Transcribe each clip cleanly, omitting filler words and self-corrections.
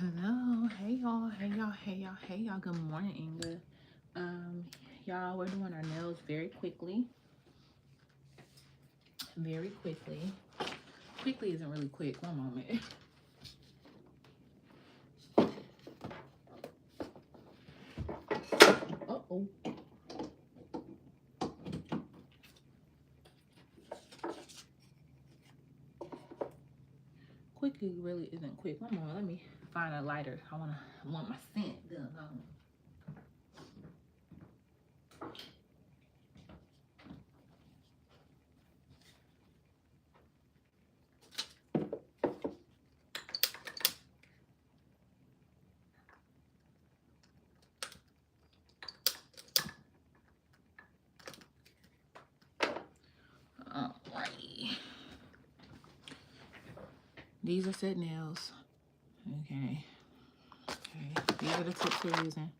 Hello, hey y'all, hey y'all, hey y'all, hey y'all. Good morning, Inga. Y'all, we're doing our nails very quickly. Very quickly. Quickly isn't really quick. One moment. Uh-oh. Quickly really isn't quick. One moment. Let me find a lighter. I want my scent done on. Alrighty. These are set nails. Okay. These are the tips we're using.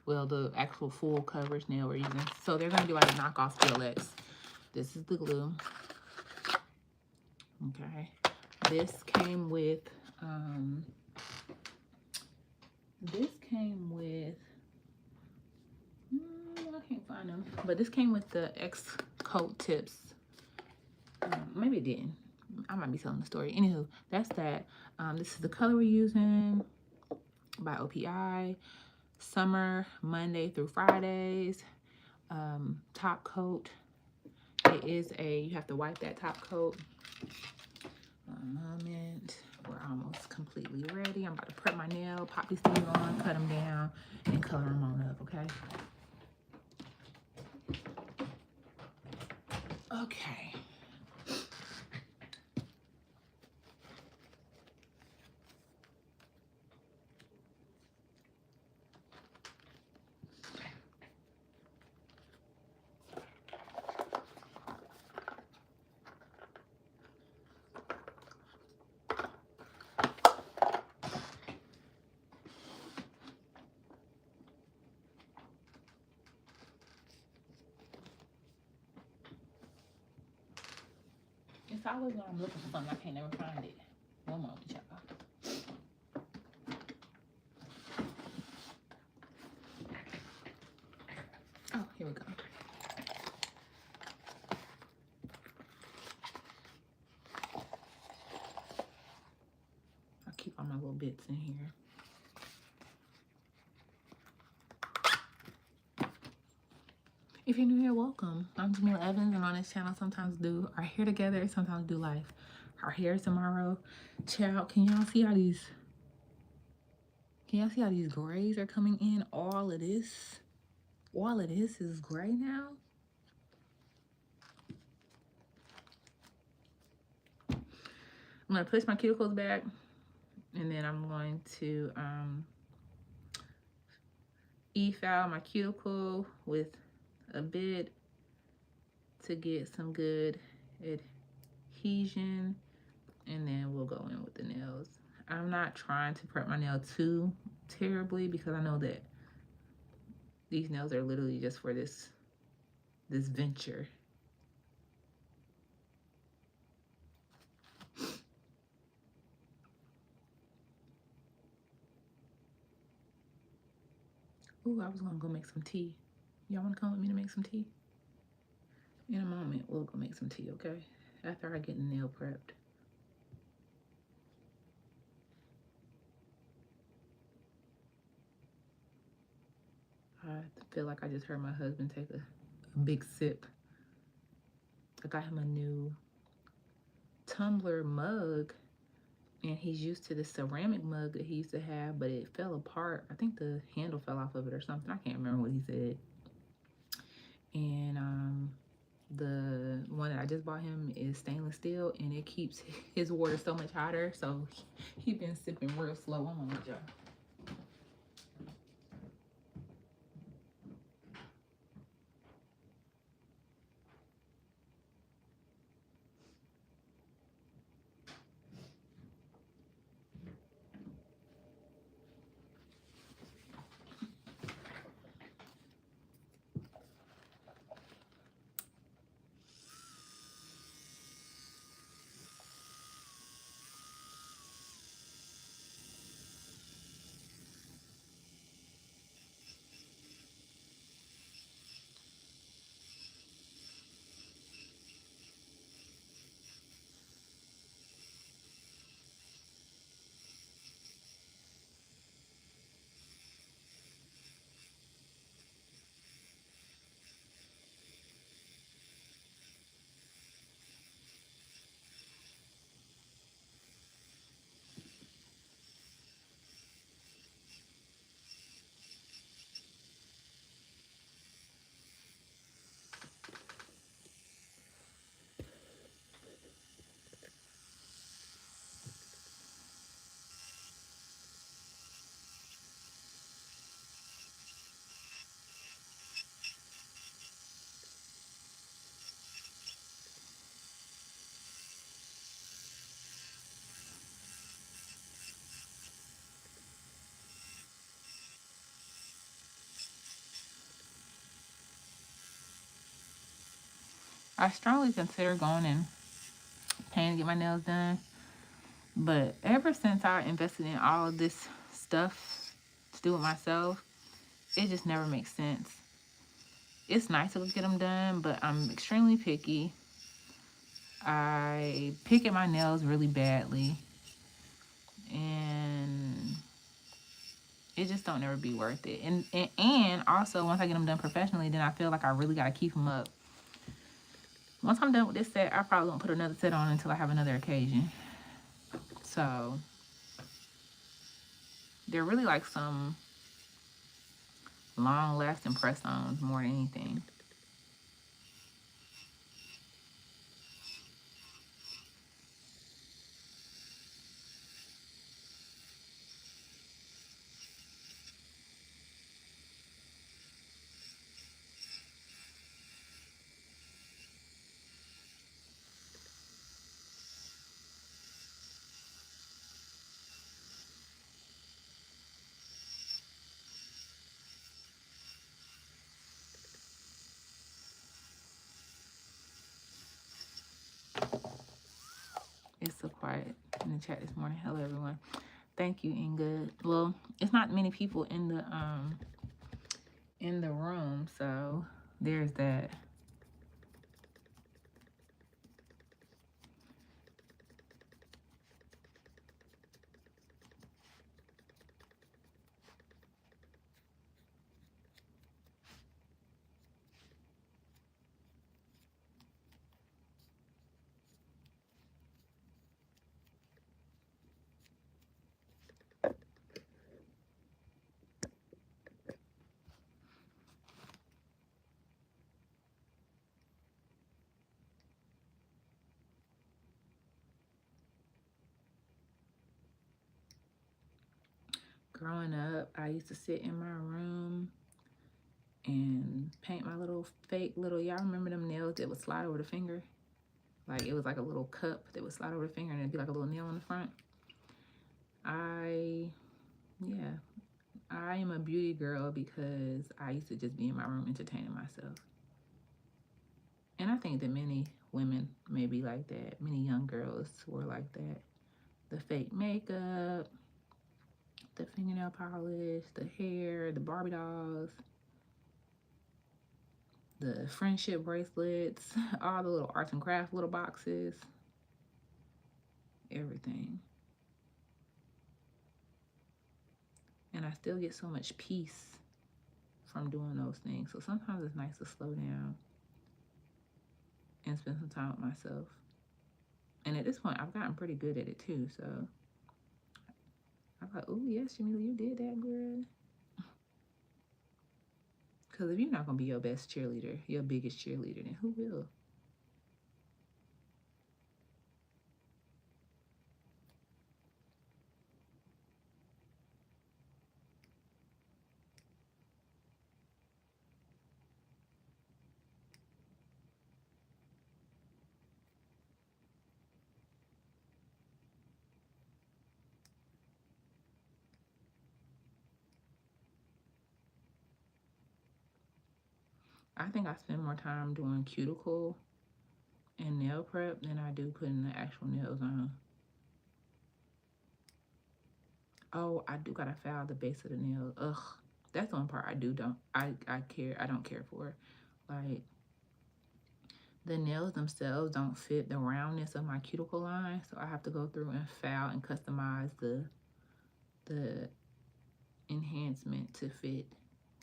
Well, the actual full coverage nail we're using. So they're going to do like a knockoff PLX. This is the glue. Okay. This came with, I can't find them. But this came with the X coat tips. Maybe it didn't. I might be telling the story. Anywho, that's that. This is the color we're using by OPI. Summer, Monday through Fridays. Top coat. It is you have to wipe that top coat. One moment. We're almost completely ready. I'm about to prep my nail, pop these things on, cut them down, and color them on up, okay? Okay. It's always when I'm looking for something, I can't never find it. One moment, y'all. Oh, here we go. I'll keep all my little bits in here. If you're new here, welcome. I'm Jamila Evans, and on this channel, sometimes do our hair together, sometimes do life. Our hair is tomorrow. Child, can y'all see how these grays are coming in? All of this is gray now. I'm gonna push my cuticles back, and then I'm going to e-file my cuticle with a bit to get some good adhesion, and then we'll go in with the nails. I'm not trying to prep my nail too terribly because I know that these nails are literally just for this venture. Ooh, I was gonna go make some tea. Y'all wanna come with me to make some tea? In a moment, we'll go make some tea, okay? After I get the nail prepped. I feel like I just heard my husband take a big sip. I got him a new tumbler mug, and he's used to the ceramic mug that he used to have, but it fell apart. I think the handle fell off of it or something. I can't remember what he said. And the one that I just bought him is stainless steel, and it keeps his water so much hotter, so he's been sipping real slow. One moment, y'all. I strongly consider going and paying to get my nails done. But ever since I invested in all of this stuff to do it myself, it just never makes sense. It's nice to get them done, but I'm extremely picky. I pick at my nails really badly, and it just don't ever be worth it. And also, once I get them done professionally, then I feel like I really got to keep them up. Once I'm done with this set, I probably won't put another set on until I have another occasion. So they're really like some long-lasting press-ons more than anything. It's so quiet in the chat this morning. Hello, everyone. Thank you, Inga. Well, it's not many people in the room, so there's that. Growing up, I used to sit in my room and paint my little fake little, y'all remember them nails that would slide over the finger? Like it was like a little cup that would slide over the finger and it'd be like a little nail on the front. I am a beauty girl because I used to just be in my room entertaining myself. And I think that many women may be like that. Many young girls were like that. The fake makeup, the fingernail polish, the hair, the Barbie dolls, the friendship bracelets, all the little arts and crafts little boxes, everything. And I still get so much peace from doing those things. So sometimes it's nice to slow down and spend some time with myself. And at this point, I've gotten pretty good at it too. So I'm like, oh, yes, Jamila, you did that, girl. Because if you're not going to be your best cheerleader, your biggest cheerleader, then who will? I think I spend more time doing cuticle and nail prep than I do putting the actual nails on. Oh, I do gotta file the base of the nail. Ugh, that's the one part I don't care for. Like, the nails themselves don't fit the roundness of my cuticle line, so I have to go through and file and customize the enhancement to fit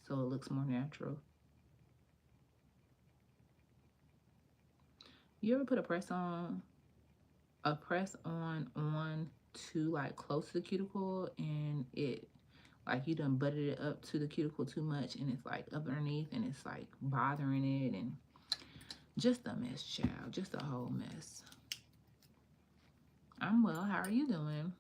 so it looks more natural. You ever put a press on to like close to the cuticle and it like you done butted it up to the cuticle too much and it's like up underneath and it's like bothering it and just a mess, child. Just a whole mess. I'm well. How are you doing?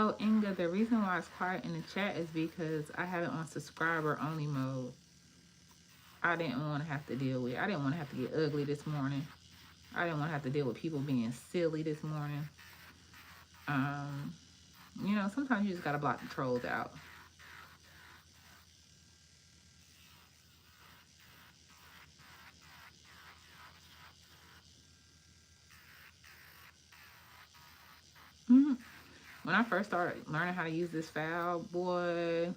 Oh, Inga, the reason why it's quiet in the chat is because I have it on subscriber only mode. I didn't want to have to deal with, I didn't want to have to get ugly this morning. I didn't want to have to deal with people being silly this morning. Um, you know, sometimes you just gotta block the trolls out. Mm-hmm. When I first started learning how to use this file, boy,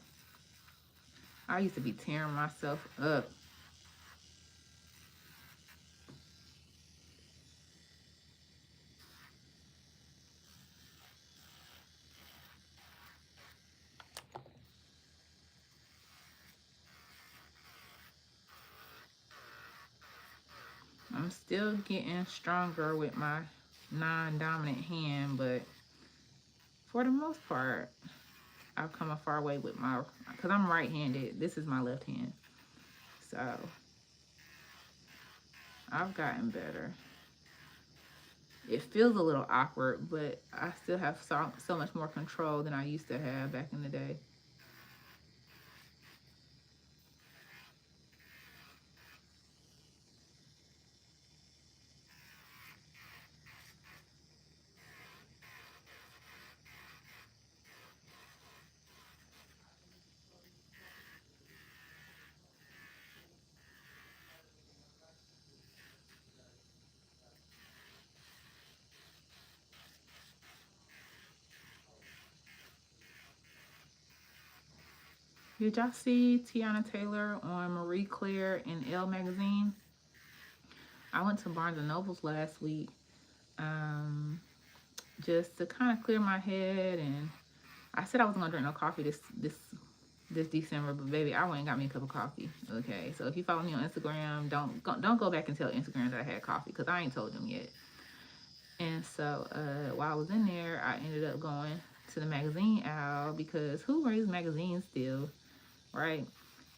I used to be tearing myself up. I'm still getting stronger with my non-dominant hand, but for the most part, I've come a far way with my, because I'm right-handed. This is my left hand. So I've gotten better. It feels a little awkward, but I still have so much more control than I used to have back in the day. Did y'all see Tiana Taylor on Marie Claire and Elle magazine? I went to Barnes and Nobles last week, just to kind of clear my head, and I said I wasn't gonna drink no coffee this December, but baby, I went and got me a cup of coffee. Okay, so if you follow me on Instagram, don't go back and tell Instagram that I had coffee, because I ain't told them yet. And so while I was in there, I ended up going to the magazine aisle, because who reads magazines still, right?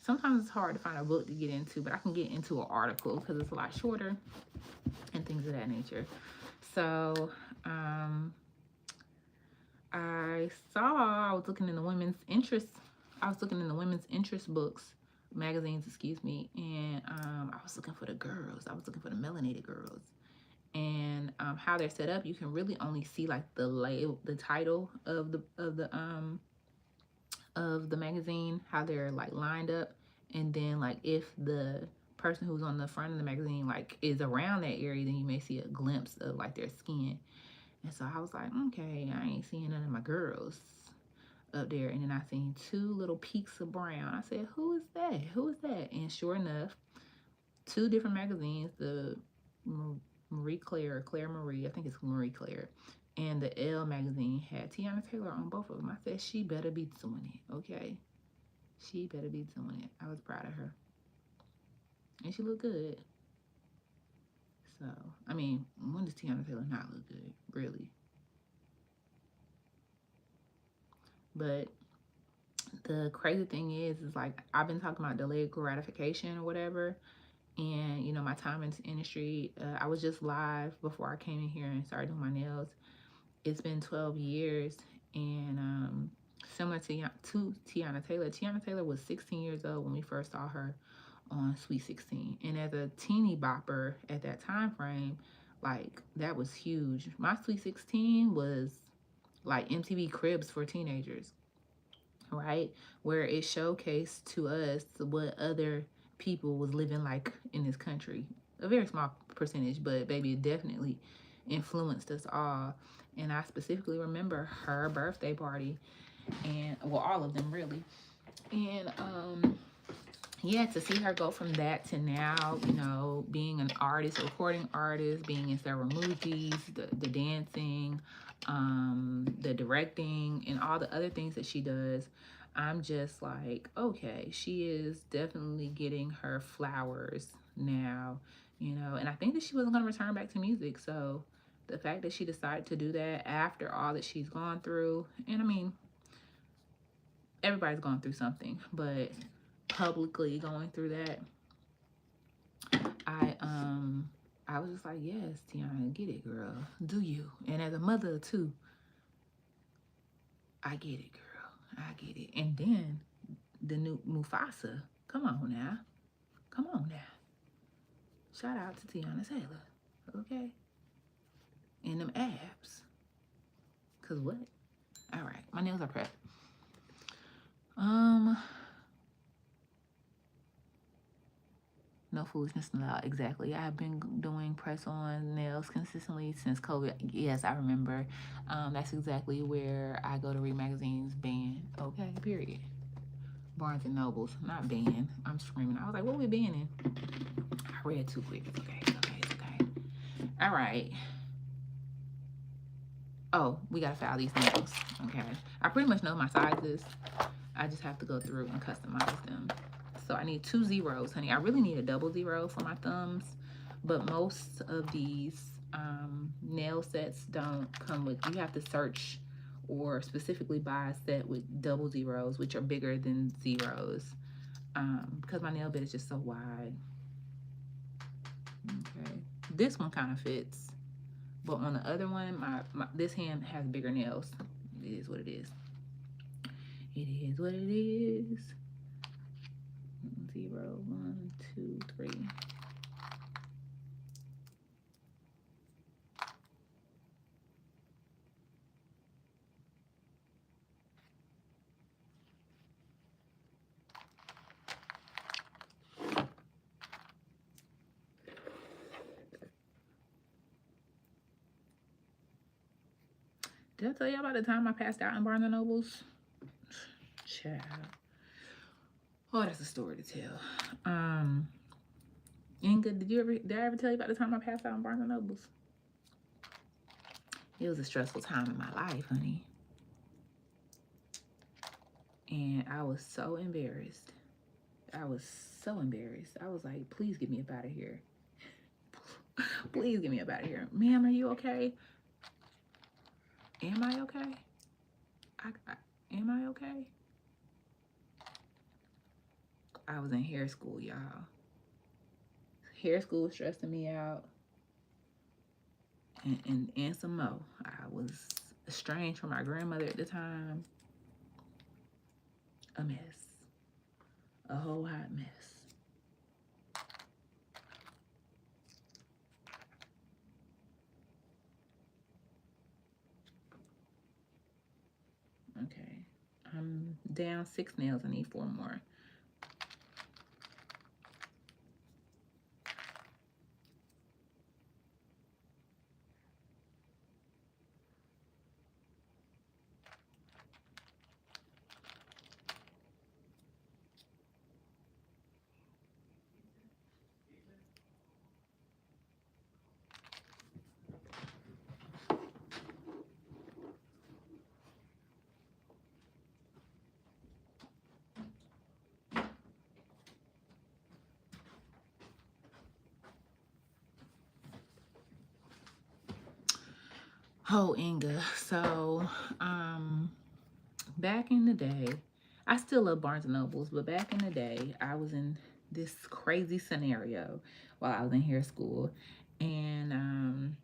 Sometimes it's hard to find a book to get into, but I can get into an article because it's a lot shorter and things of that nature. So I was looking in the women's interest. I was looking in the women's interest books, magazines, excuse me, and I was looking for the girls. I was looking for the melanated girls, and how they're set up. You can really only see like the label, the title of the magazine, how they're like lined up, and then like if the person who's on the front of the magazine like is around that area, then you may see a glimpse of like their skin. And so I was like, okay, I ain't seeing none of my girls up there. And then I seen two little peaks of brown. I said, who is that? Who is that? And sure enough, two different magazines, the Marie Claire, Claire Marie, I think it's Marie Claire, and the Elle magazine had Tiana Taylor on both of them. I said, she better be doing it, okay? She better be doing it. I was proud of her. And she looked good. So, I mean, when does Tiana Taylor not look good? Really? But the crazy thing is like, I've been talking about delayed gratification or whatever. And, you know, my time in the industry, I was just live before I came in here and started doing my nails. It's been 12 years. And similar to Tiana Taylor was 16 years old when we first saw her on Sweet 16. And as a teeny bopper at that time frame, like, that was huge. My Sweet 16 was like MTV Cribs for teenagers, right? Where it showcased to us what other people was living like in this country. A very small percentage, but baby, it definitely influenced us all. And I specifically remember her birthday party, and well, all of them really. And yeah, to see her go from that to now, you know, being an artist, a recording artist, being in several movies, the dancing, the directing, and all the other things that she does, I'm just like, okay, she is definitely getting her flowers now, you know. And I think that she wasn't going to return back to music. So the fact that she decided to do that after all that she's gone through, and I mean, everybody's going through something, but publicly going through that, I was just like, yes, Tiana, get it, girl, do you. And as a mother too, I get it, girl. I get it. And then the new Mufasa. Come on now. Come on now. Shout out to Tiana Taylor. Okay? And them abs. Cause what? Alright, my nails are prepped. No foolishness allowed. Exactly. I've been doing press-on nails consistently since COVID. Yes, I remember. That's exactly where I go to read magazines. Ban. Okay, period. Barnes and Nobles, not ban. I'm screaming. I was like, what are we banning? I read too quick. It's okay. It's okay. It's okay. All right. Oh, we gotta file these nails. Okay. I pretty much know my sizes. I just have to go through and customize them. So I need 2 zeros, honey. I really need a double zero for my thumbs, but most of these nail sets don't come with, you have to search or specifically buy a set with double zeros, which are bigger than zeros, because my nail bed is just so wide. Okay, this one kind of fits, but on the other one, this hand has bigger nails. It is what it is. It is what it is. 0, 1, 2, 3. Did I tell you about the time I passed out in Barnes and Nobles? Child. Oh, that's a story to tell. Inga, did I ever tell you about the time I passed out in Barnes and Nobles? It was a stressful time in my life, honey. And I was so embarrassed. I was so embarrassed. I was like, please get me up out of here. Please get me up out of here. Ma'am, are you okay? Am I okay? Am I okay? I was in hair school, y'all. Hair school was stressing me out. And some more. I was estranged from my grandmother at the time. A mess. A whole hot mess. Okay. I'm down 6 nails. I need 4 more. Oh, Inga. So, back in the day, I still love Barnes and Nobles, but back in the day, I was in this crazy scenario while I was in hair school, and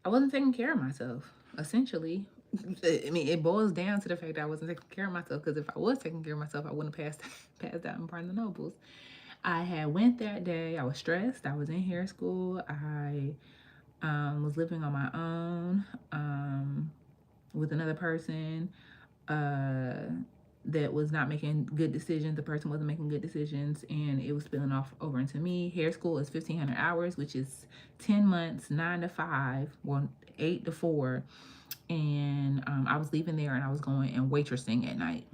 I wasn't taking care of myself, essentially. I mean, it boils down to the fact that I wasn't taking care of myself, because if I was taking care of myself, I wouldn't have passed out in Barnes and Nobles. I had went that day. I was stressed. I was in hair school. I was living on my own with another person that was not making good decisions. The person wasn't making good decisions, and it was spilling off over into me. Hair school is 1,500 hours, which is 10 months, 9 to 5, well, 8 to 4. And I was leaving there and I was going and waitressing at night.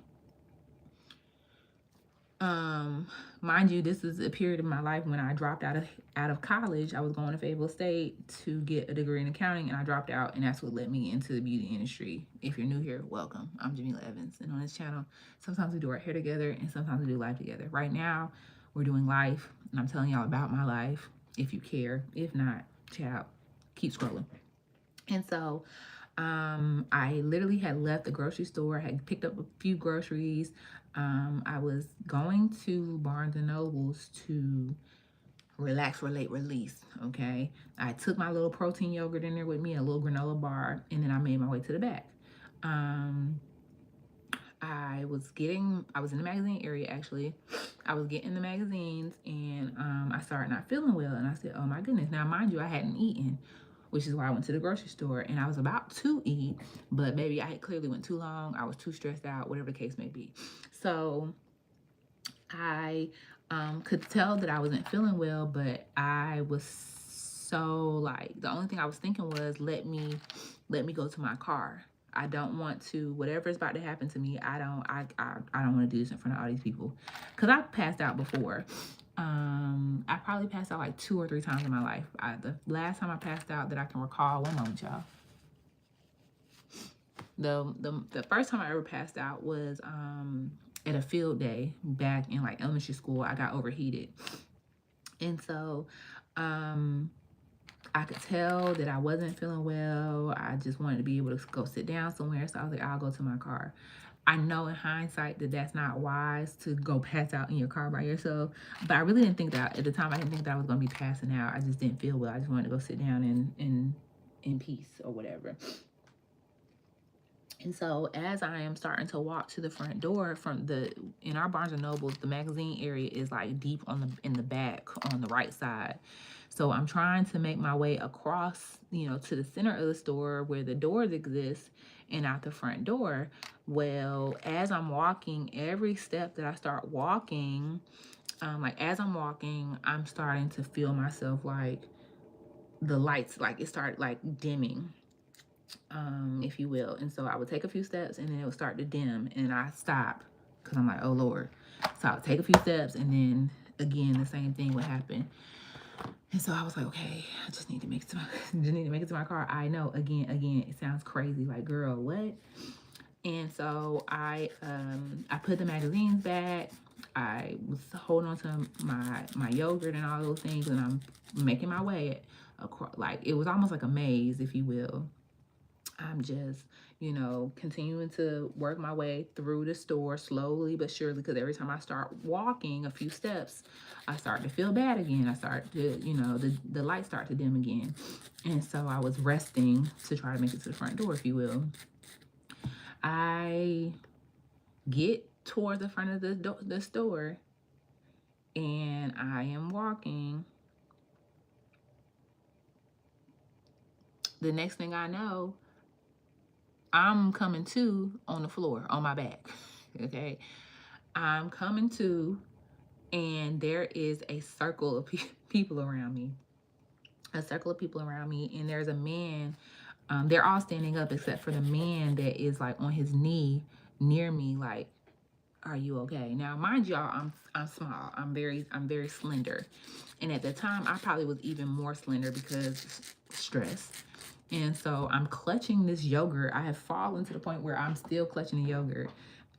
Mind you, this is a period of my life when I dropped out of college. I was going to Fayetteville State to get a degree in accounting, and I dropped out, and that's what led me into the beauty industry. If you're new here, welcome. I'm Jamila Evans, and on this channel, sometimes we do our hair together, and sometimes we do life together. Right now, we're doing life, and I'm telling y'all about my life, if you care. If not, child, keep scrolling. And so, I literally had left the grocery store, had picked up a few groceries. I was going to Barnes and Nobles to relax, relate, release. Okay. I took my little protein yogurt in there with me, a little granola bar, and then I made my way to the back. Um, I was in the magazine area actually. I was getting the magazines and I started not feeling well. And I said, oh my goodness. Now, mind you, I hadn't eaten, which is why I went to the grocery store and I was about to eat, but maybe I had clearly went too long. I was too stressed out, whatever the case may be. So I could tell that I wasn't feeling well, but I was so like, the only thing I was thinking was, let me go to my car. I don't want to, whatever is about to happen to me, I don't want to do this in front of all these people. Cause I've passed out before. I probably passed out like 2 or 3 times in my life. The last time I passed out that I can recall, one moment, y'all. The first time I ever passed out was at a field day back in like elementary school. I got overheated. And so I could tell that I wasn't feeling well. I just wanted to be able to go sit down somewhere. So I was like, I'll go to my car. I know in hindsight that that's not wise to go pass out in your car by yourself. But I really didn't think that, at the time, I didn't think that I was going to be passing out. I just didn't feel well. I just wanted to go sit down in peace or whatever. And so as I am starting to walk to the front door in our Barnes and Nobles, the magazine area is like deep in the back on the right side. So I'm trying to make my way across, to the center of the store where the doors exist and out the front door. Well, as I'm walking, every step that I start walking, as I'm walking, I'm starting to feel myself like the lights, like it started like dimming. If you will. And so I would take a few steps and then it would start to dim and I stop because I'm like, oh Lord. So I would take a few steps and then again, the same thing would happen. And so I was like, okay, I just need to make it to my car. I know, again, it sounds crazy. Like, girl, what? And so I put the magazines back. I was holding on to my yogurt and all those things, and I'm making my way across. Like, it was almost like a maze, if you will. I'm just, continuing to work my way through the store slowly but surely, because every time I start walking a few steps, I start to feel bad again. I start to, the lights start to dim again. And so I was resting to try to make it to the front door, if you will. I get towards the front of the store and I am walking. The next thing I know, I'm coming to on the floor, on my back, okay? I'm coming to, and there is a circle of people around me. And there's a man. They're all standing up except for the man that is like on his knee near me, like, are you okay? Now, mind y'all, I'm small. I'm very slender. And at the time, I probably was even more slender because stress. And so I'm clutching this yogurt. I have fallen to the point where I'm still clutching the yogurt.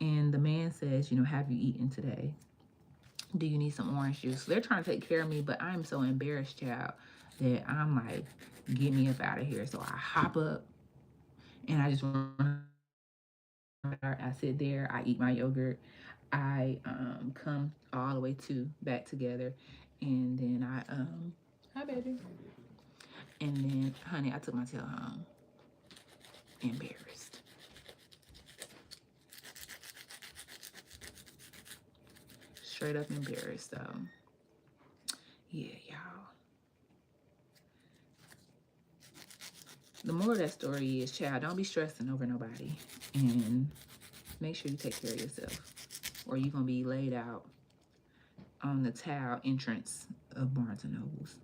And the man says, have you eaten today? Do you need some orange juice? So they're trying to take care of me, but I'm so embarrassed, child, that I'm like, get me up out of here. So I hop up and I just run. I sit there, I eat my yogurt. I come all the way back together. And then hi baby. And then, honey, I took my tail home. Embarrassed. Straight up embarrassed. So, yeah, y'all. The moral of that story is, child, don't be stressing over nobody. And make sure you take care of yourself. Or you're going to be laid out on the tile entrance of Barnes and Nobles.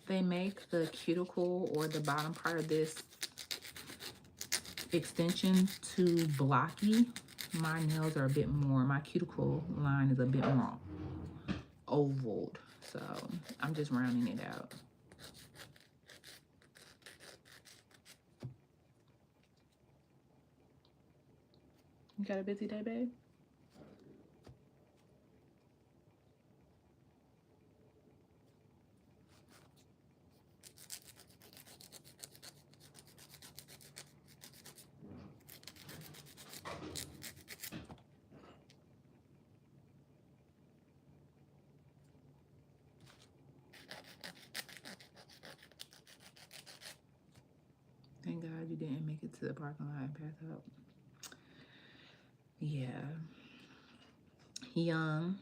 They make the cuticle or the bottom part of this extension too blocky. My nails are a bit more, my cuticle line is a bit more ovaled. So I'm just rounding it out. You got a busy day, babe? he didn't make it to the parking lot and pass out. Yeah. Young.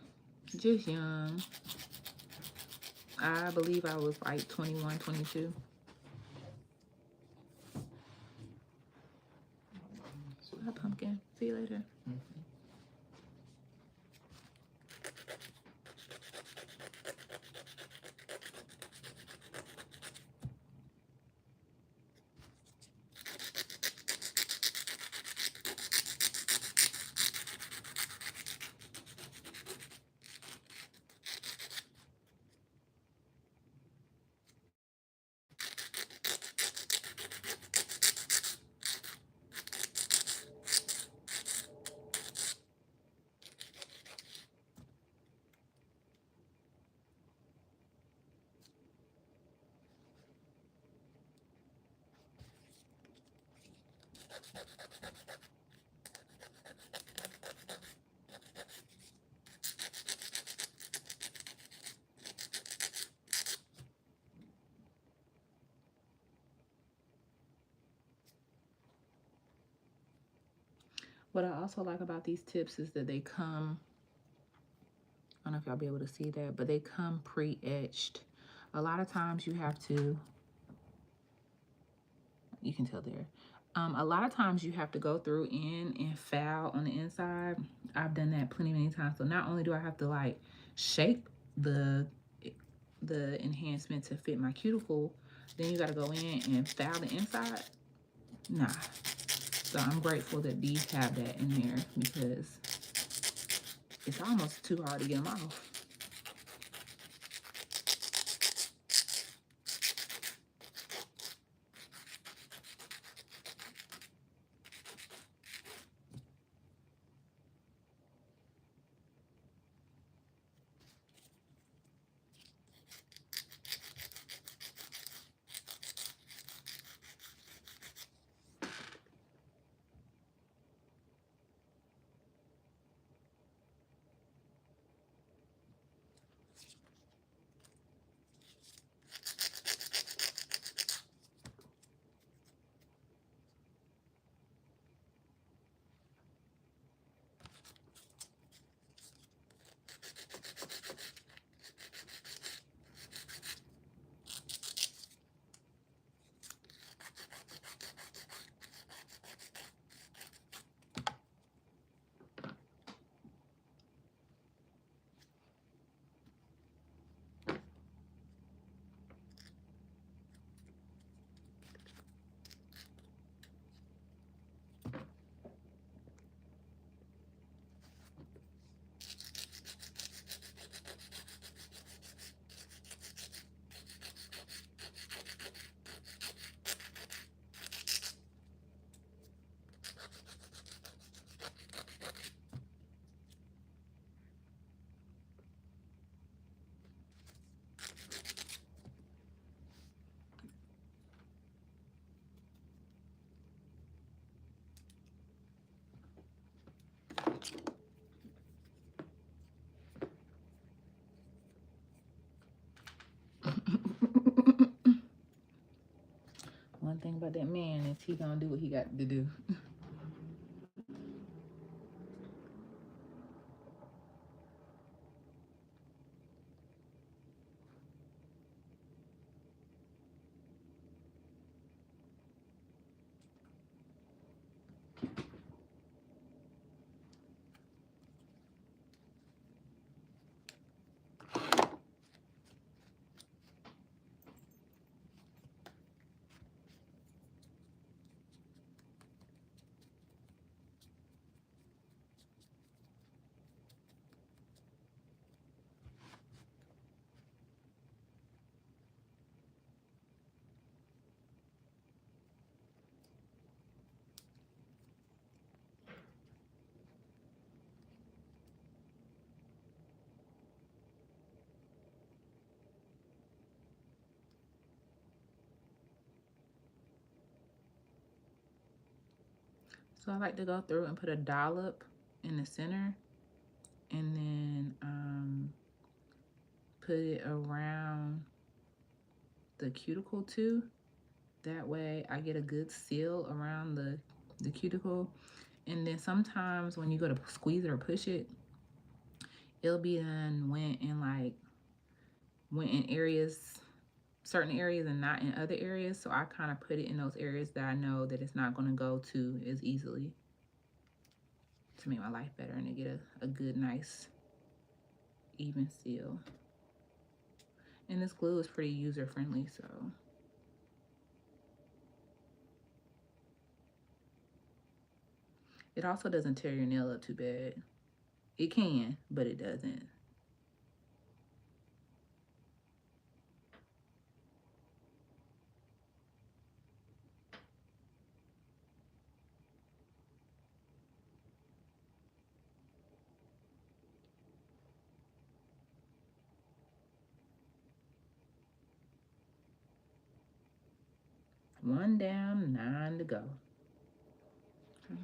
Just young. I believe I was like 21, 22. Bye, pumpkin. See you later. What I also like about these tips is that they come, I don't know if y'all be able to see that, but they come pre-etched. A lot of times you have to, you can tell there. A lot of times you have to go through and foul on the inside. I've done that many times. So not only do I have to like shape the enhancement to fit my cuticle, then you got to go in and foul the inside. Nah. So I'm grateful that these have that in there because it's almost too hard to get them off. One thing about that man is he gonna do what he got to do. So I like to go through and put a dollop in the center and then put it around the cuticle too. That way I get a good seal around the cuticle. And then sometimes when you go to squeeze it or push it, it'll be done went in areas, certain areas, and not in other areas. So I kind of put it in those areas that I know that it's not going to go to as easily, to make my life better and to get a good, nice, even seal. And this glue is pretty user friendly, so. It also doesn't tear your nail up too bad. It can, but it doesn't. One down, 9 to go. Okay.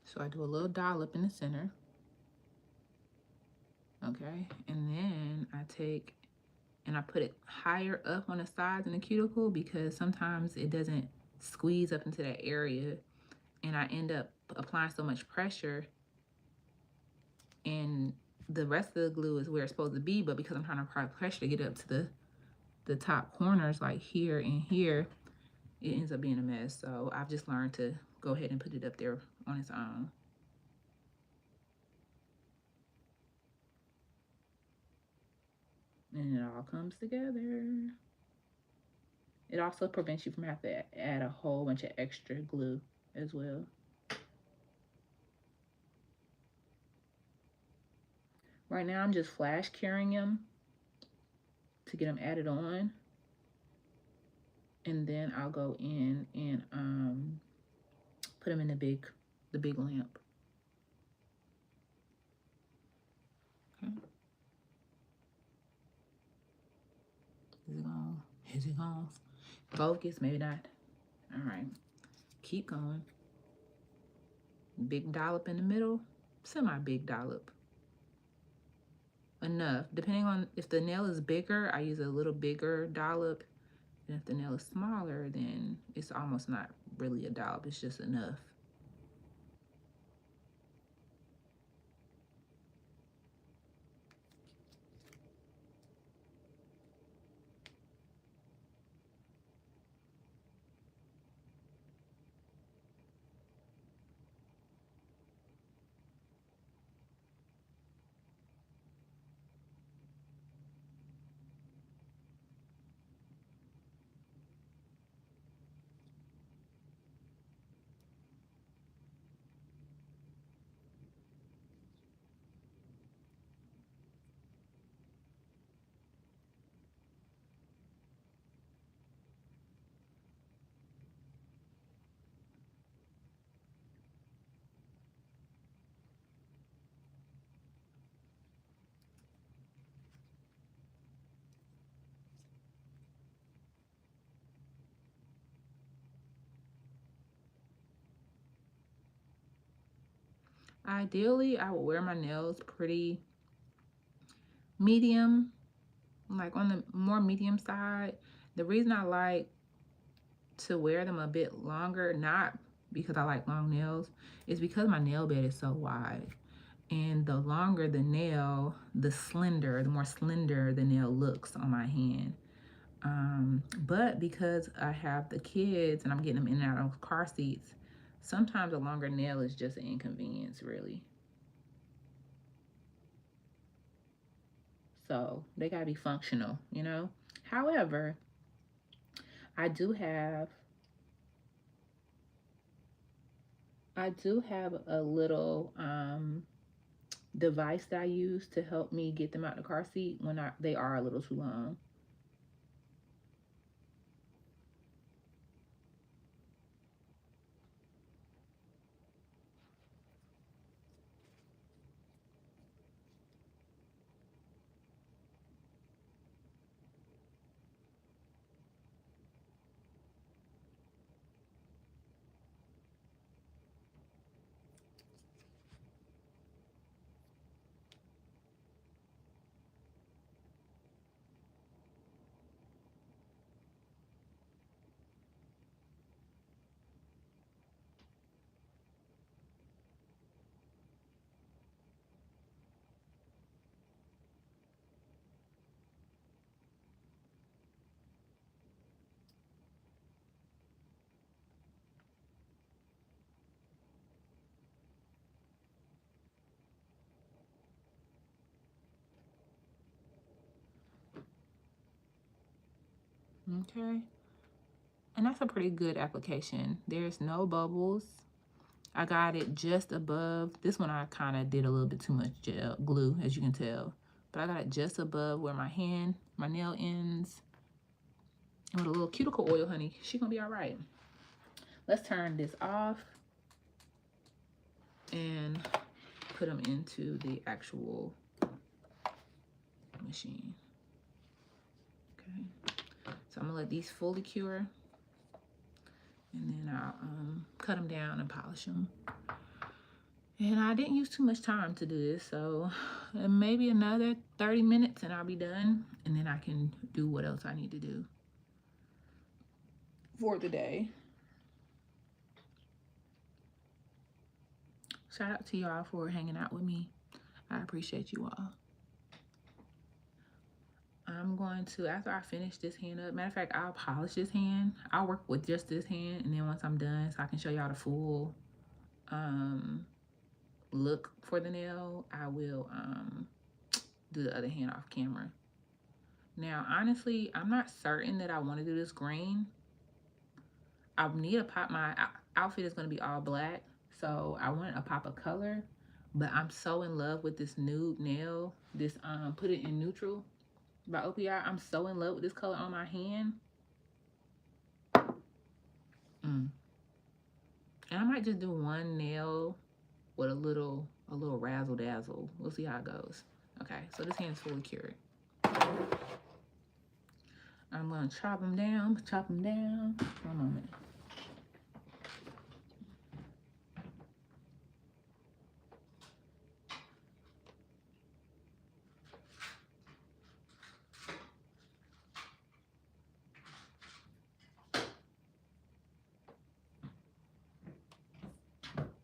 So I do a little dollop in the center. Okay, and then I take and I put it higher up on the sides in the cuticle because sometimes it doesn't squeeze up into that area, and I end up applying so much pressure, and the rest of the glue is where it's supposed to be, but because I'm trying to apply pressure to get up to the top corners, like here and here, it ends up being a mess. So I've just learned to go ahead and put it up there on its own. And it all comes together. It also prevents you from having to add a whole bunch of extra glue as well. Right now I'm just flash curing them to get them added on. And then I'll go in and put them in the big lamp. Okay. Is it gone? Focus, maybe not. All right, keep going. Big dollop in the middle, semi-big dollop. Enough. Depending on if the nail is bigger, I use a little bigger dollop. And if the nail is smaller, then it's almost not really a dollop. It's just enough. Ideally, I would wear my nails pretty medium, like on the more medium side. The reason I like to wear them a bit longer, not because I like long nails, is because my nail bed is so wide. And the longer the nail, the more slender the nail looks on my hand. But because I have the kids and I'm getting them in and out of car seats, sometimes a longer nail is just an inconvenience, really. So they gotta be functional, you know? However, I do have a little device that I use to help me get them out the car seat when they are a little too long. Okay. And that's a pretty good application. There's no bubbles. I got it just above. This one I kind of did a little bit too much gel glue, as you can tell. But I got it just above where my nail ends. And with a little cuticle oil, honey, she's gonna be all right. Let's turn this off and put them into the actual machine. Okay. So I'm gonna let these fully cure. And then I'll cut them down and polish them. And I didn't use too much time to do this, so maybe another 30 minutes and I'll be done. And then I can do what else I need to do for the day. Shout out to y'all for hanging out with me. I appreciate you all. I'm going to, after I finish this hand up, matter of fact, I'll polish this hand. I'll work with just this hand, and then once I'm done, so I can show y'all the full look for the nail, I will do the other hand off camera. Now, honestly, I'm not certain that I want to do this green. I need a pop. My outfit is going to be all black, so I want a pop of color, but I'm so in love with this nude nail, this Put It in Neutral by OPI. I'm so in love with this color on my hand. And I might just do one nail with a little razzle dazzle. We'll see how it goes. Okay, so this hand's fully cured. I'm gonna chop them down. One moment.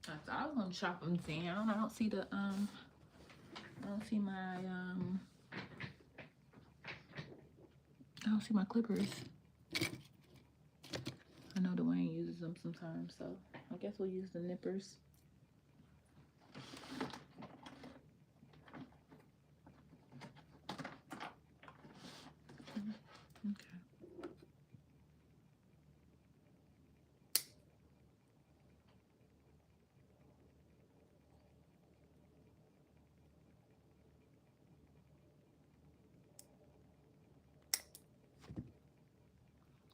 I thought I was gonna chop them down. I don't see the I don't see my clippers. I know Dwayne uses them sometimes, so I guess we'll use the nippers.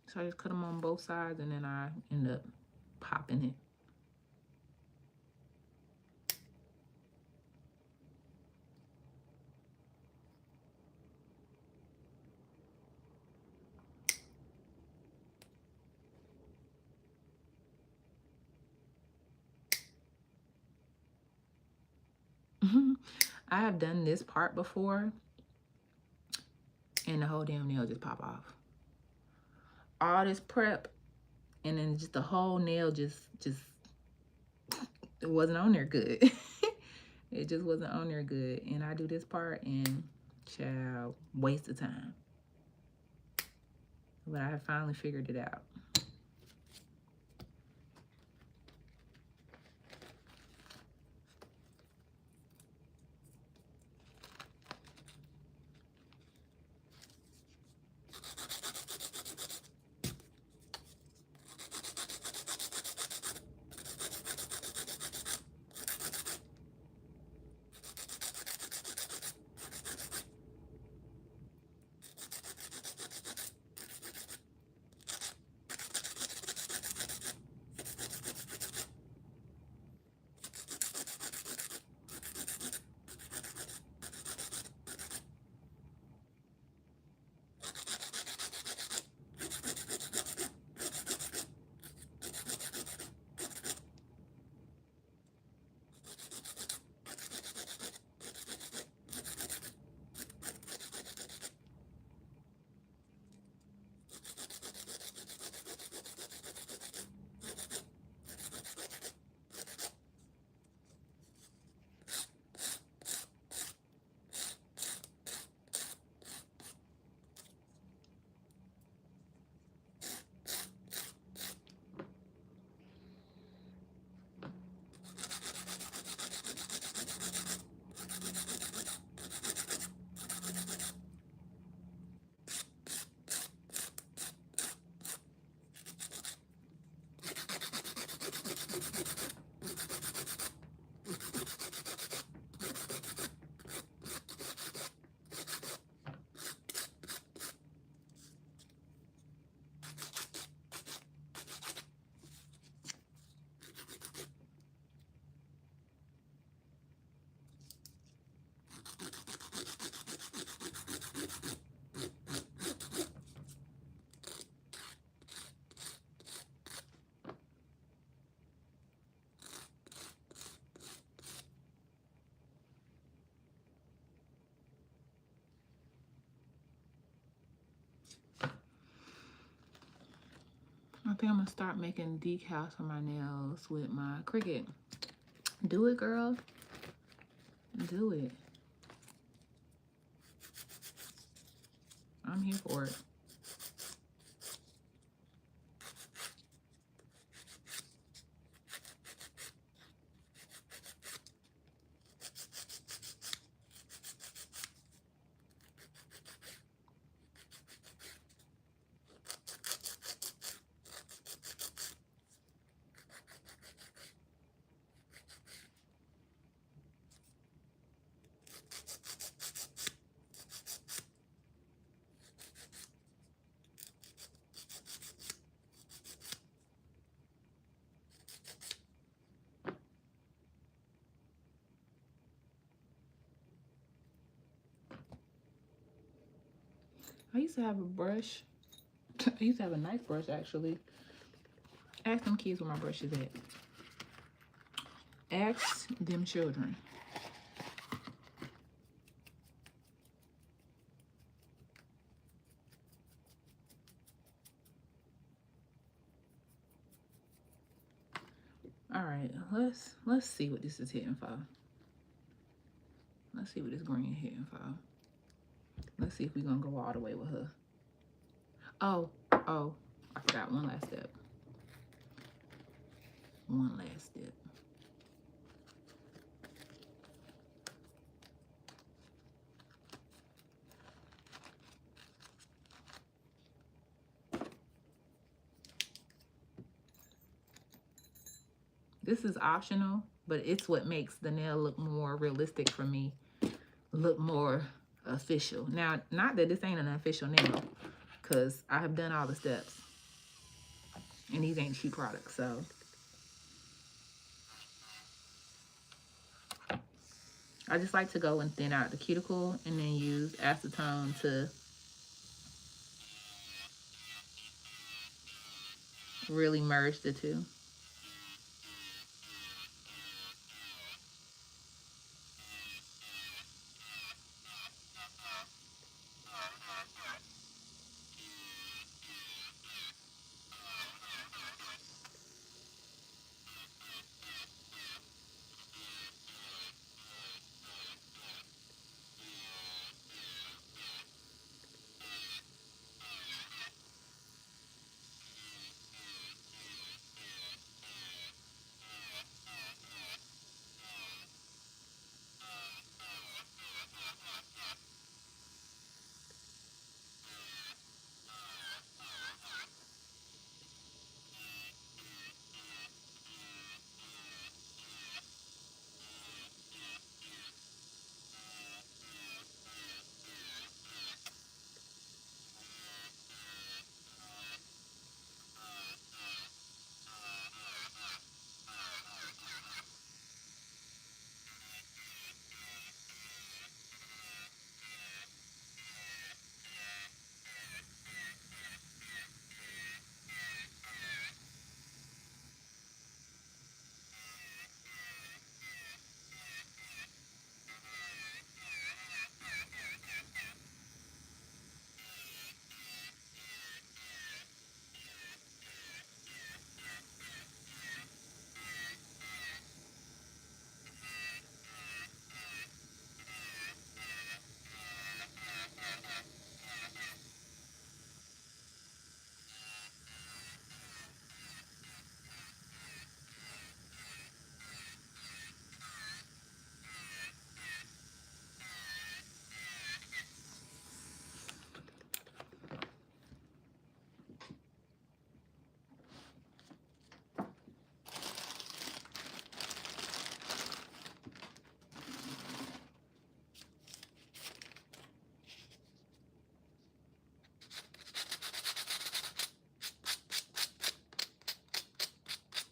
So I just cut them on both sides, and then I end up popping it. I have done this part before, and the whole damn nail just pop off. All this prep, and then just the whole nail just it wasn't on there good. It just wasn't on there good. And I do this part, and child, waste of time. But I have finally figured it out. I think I'm gonna start making decals for my nails with my Cricut. Do it, girl. Do it. I'm here for it. I used to have a brush. I used to have a nice brush, actually. Ask them kids where my brush is at. Ask them children. All right, let's see what this is hitting for. Let's see what this green is hitting for. Let's see if we're gonna go all the way with her. Oh, I forgot one last step. One last step. This is optional, but it's what makes the nail look more realistic for me, look more official. Now, not that this ain't an official nail, because I have done all the steps, and these ain't cheap products, so. I just like to go and thin out the cuticle and then use acetone to really merge the two.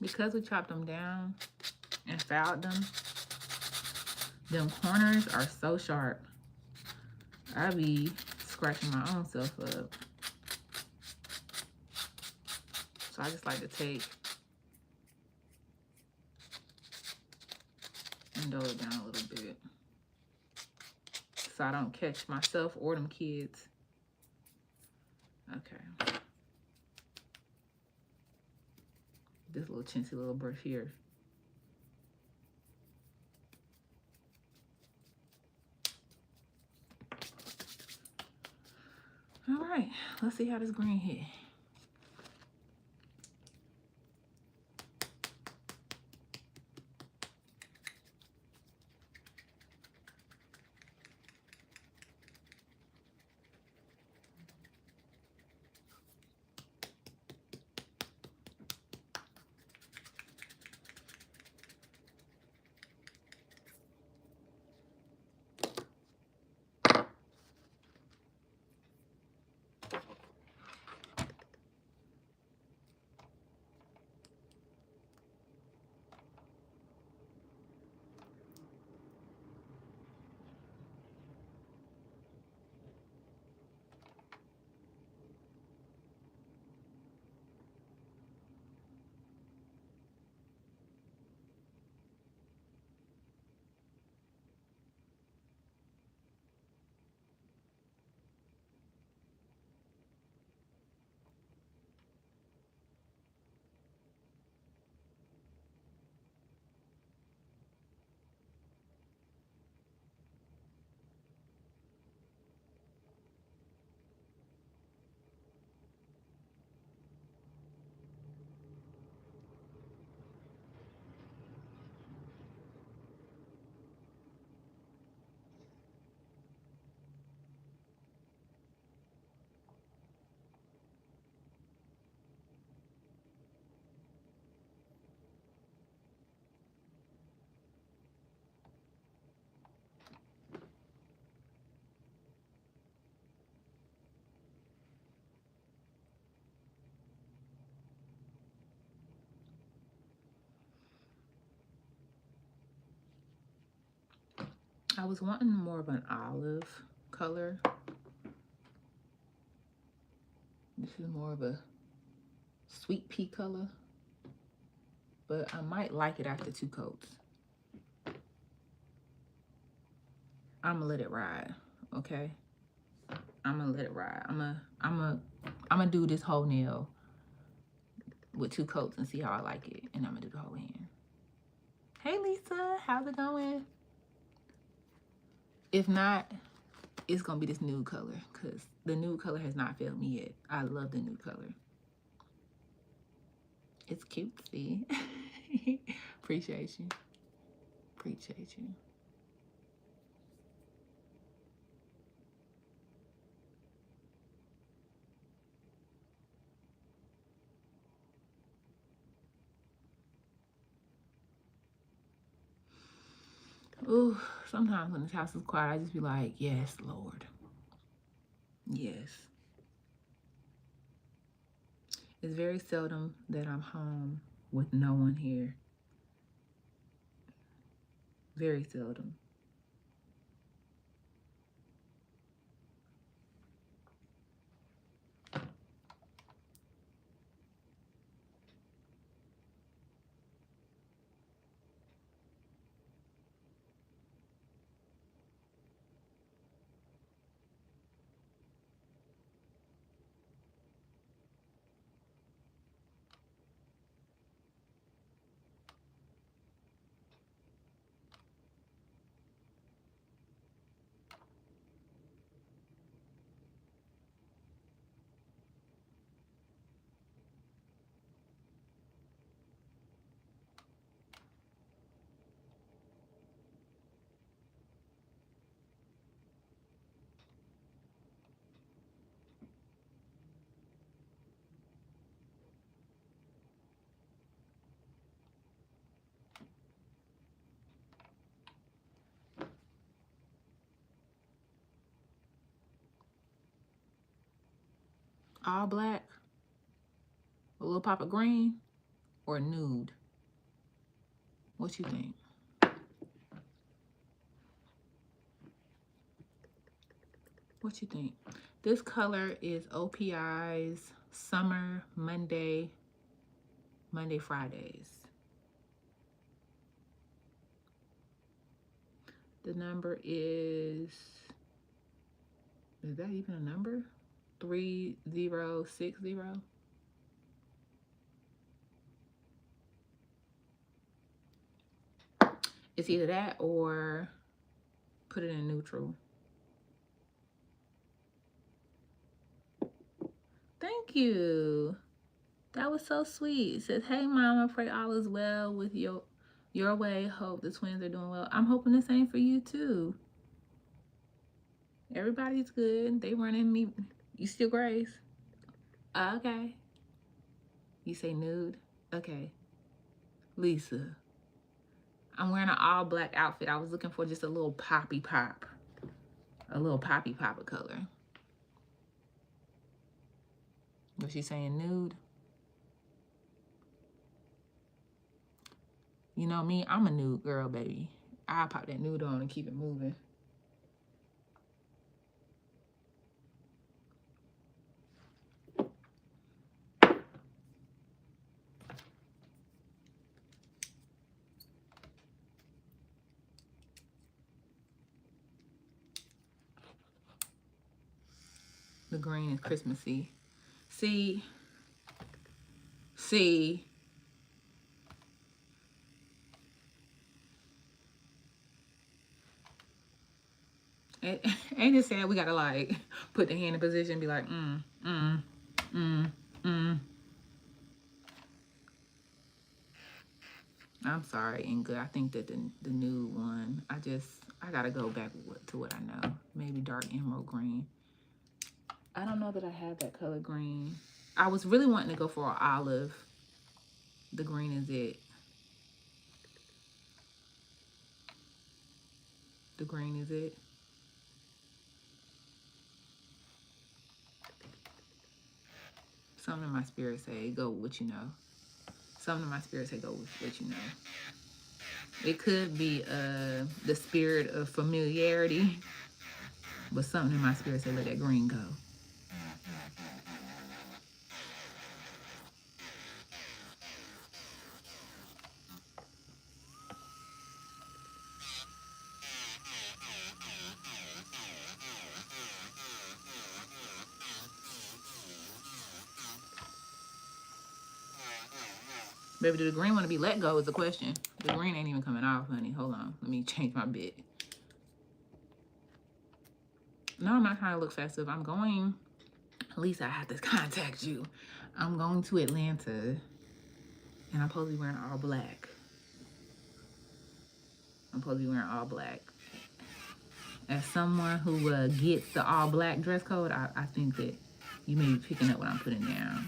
Because we chopped them down and filed them corners are so sharp. I be scratching my own self up. So I just like to take and dull it down a little bit, so I don't catch myself or them kids. Okay. this little chintzy little brush here. All right, let's see how this green hit. I was wanting more of an olive color. This is more of a sweet pea color, but I might like it after 2 coats. I'm gonna let it ride, okay? I'm gonna let it ride. I'm gonna do this whole nail with 2 coats and see how I like it, and I'm gonna do the whole hand. Hey Lisa, how's it going? If not, it's gonna be this nude color because the nude color has not failed me yet. I love the nude color. It's cutesy. Appreciate you. Appreciate you. Ooh, sometimes when this house is quiet, I just be like, yes, Lord. Yes. It's very seldom that I'm home with no one here. Very seldom. All black, a little pop of green, or nude? What you think? What you think? This color is OPI's Summer Monday Fridays. The number is that even a number? 3060. It's either that or put it in neutral. Thank you. That was so sweet. It says, hey, Mama, pray all is well with your way. Hope the twins are doing well. I'm hoping the same for you, too. Everybody's good. They running me. You still Grace? Okay. You say nude? Okay. Lisa. I'm wearing an all black outfit. I was looking for just a little poppy pop. A little poppy pop of color. Was she saying nude? You know me, I'm a nude girl, baby. I'll pop that nude on and keep it moving. The green is Christmassy. See. Ain't it sad we gotta like put the hand in position and be like, I'm sorry, Inga. I think that the nude one, I gotta go back to what I know. Maybe dark emerald green. I don't know that I have that color green. I was really wanting to go for an olive. The green is it. The green is it. Something in my spirit say go with what you know. Something in my spirit say go with what you know. It could be the spirit of familiarity, but something in my spirit say let that green go. Baby, do the green want to be let go is the question. The green ain't even coming off, honey. Hold on. Let me change my bit. No, I'm not trying to look festive. I'm going, at least I have to contact you. I'm going to Atlanta, and I'm supposed to be wearing all black. As someone who gets the all black dress code, I think that you may be picking up what I'm putting down.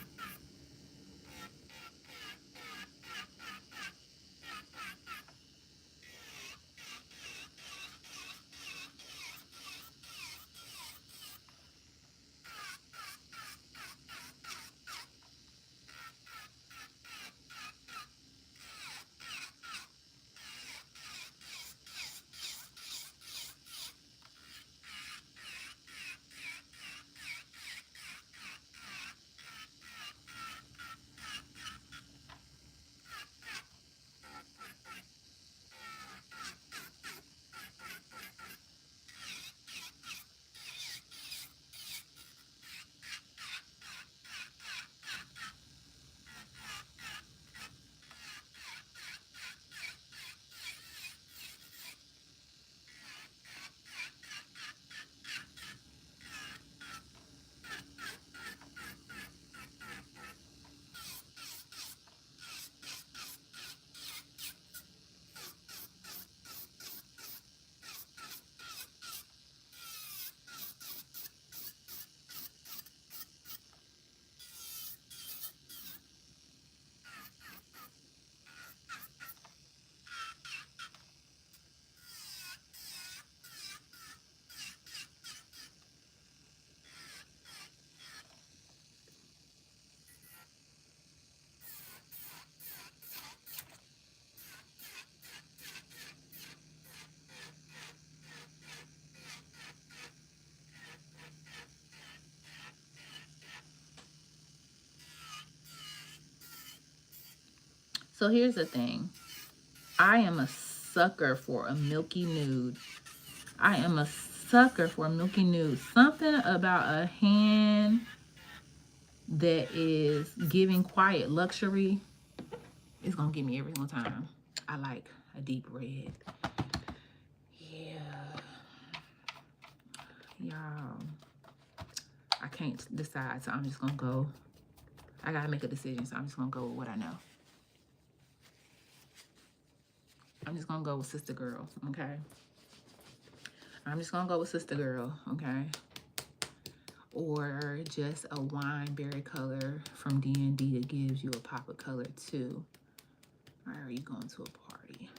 So here's the thing. I am a sucker for a milky nude. Something about a hand that is giving quiet luxury is going to give me every single time. I a deep red. Yeah. Y'all, I can't decide, so I'm just gonna go. I gotta make a decision, so I'm just gonna go with what I know. I'm just gonna go with Sister Girl, okay? I'm just gonna go with Sister Girl, okay? Or just a wine berry color from D&D that gives you a pop of color too. Or are you going to a party?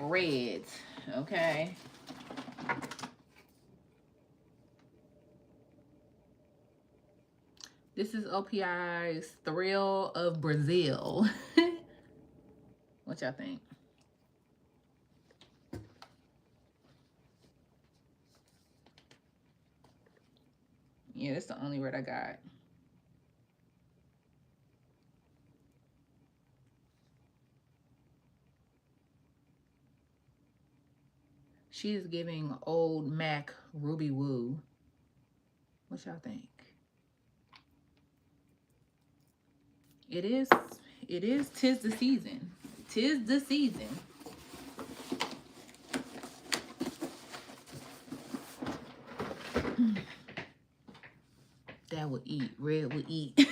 Reds, okay? This is OPI's Thrill of Brazil. What y'all think? Yeah, that's the only word I got. She is giving old Mac Ruby Woo. What y'all think? It is, tis the season. Tis the season. That would eat. Red would eat.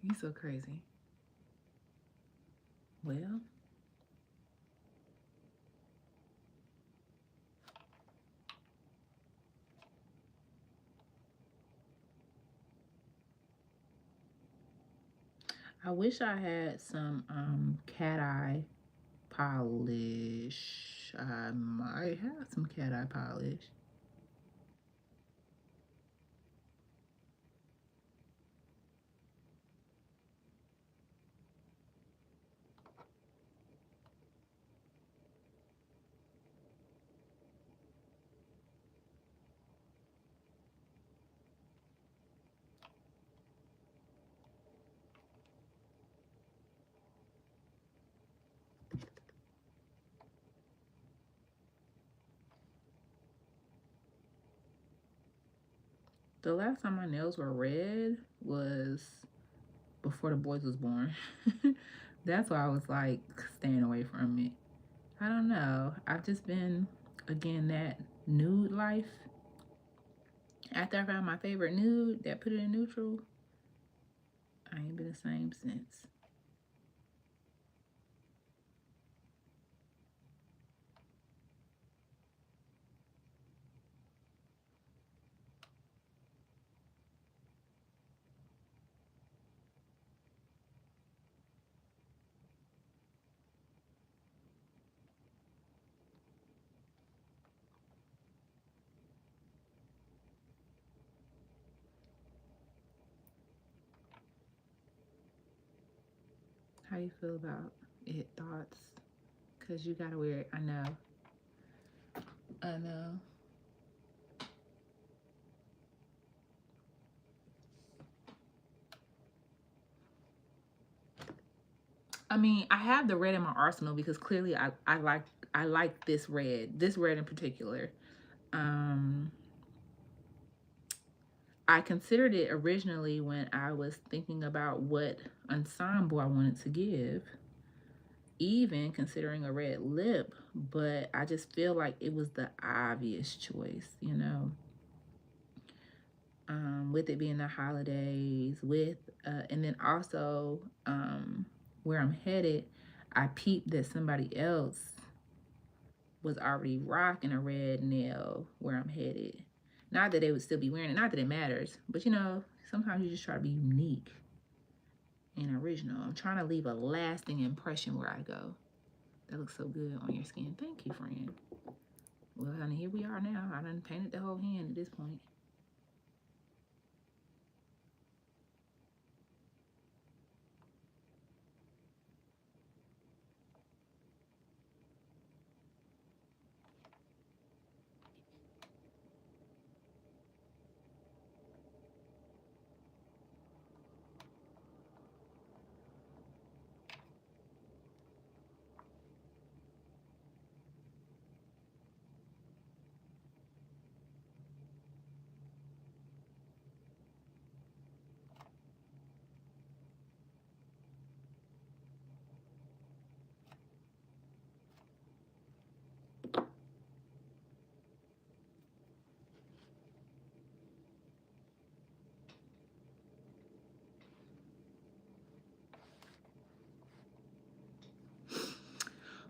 He's so crazy. Well, I wish I had some cat eye polish. I might have some cat eye polish. The last time my nails were red was before the boys was born. That's why I was like staying away from it. I don't know. I've just been, again, that nude life. After I found my favorite nude that put it in neutral, I ain't been the same since. How you feel about it? Thoughts? Because you gotta wear it. I know. I know. I mean, I have the red in my arsenal because clearly I like this red in particular. Um, I considered it originally when I was thinking about what ensemble I wanted to give, even considering a red lip, but I just feel like it was the obvious choice, you know. With it being the holidays, and then also where I'm headed, I peeped that somebody else was already rocking a red nail where I'm headed. Not that they would still be wearing it, not that it matters, but you know, sometimes you just try to be unique and original. I'm trying to leave a lasting impression where I go. That looks so good on your skin. Thank you, friend. Well, honey, here we are now. I done painted the whole hand at this point.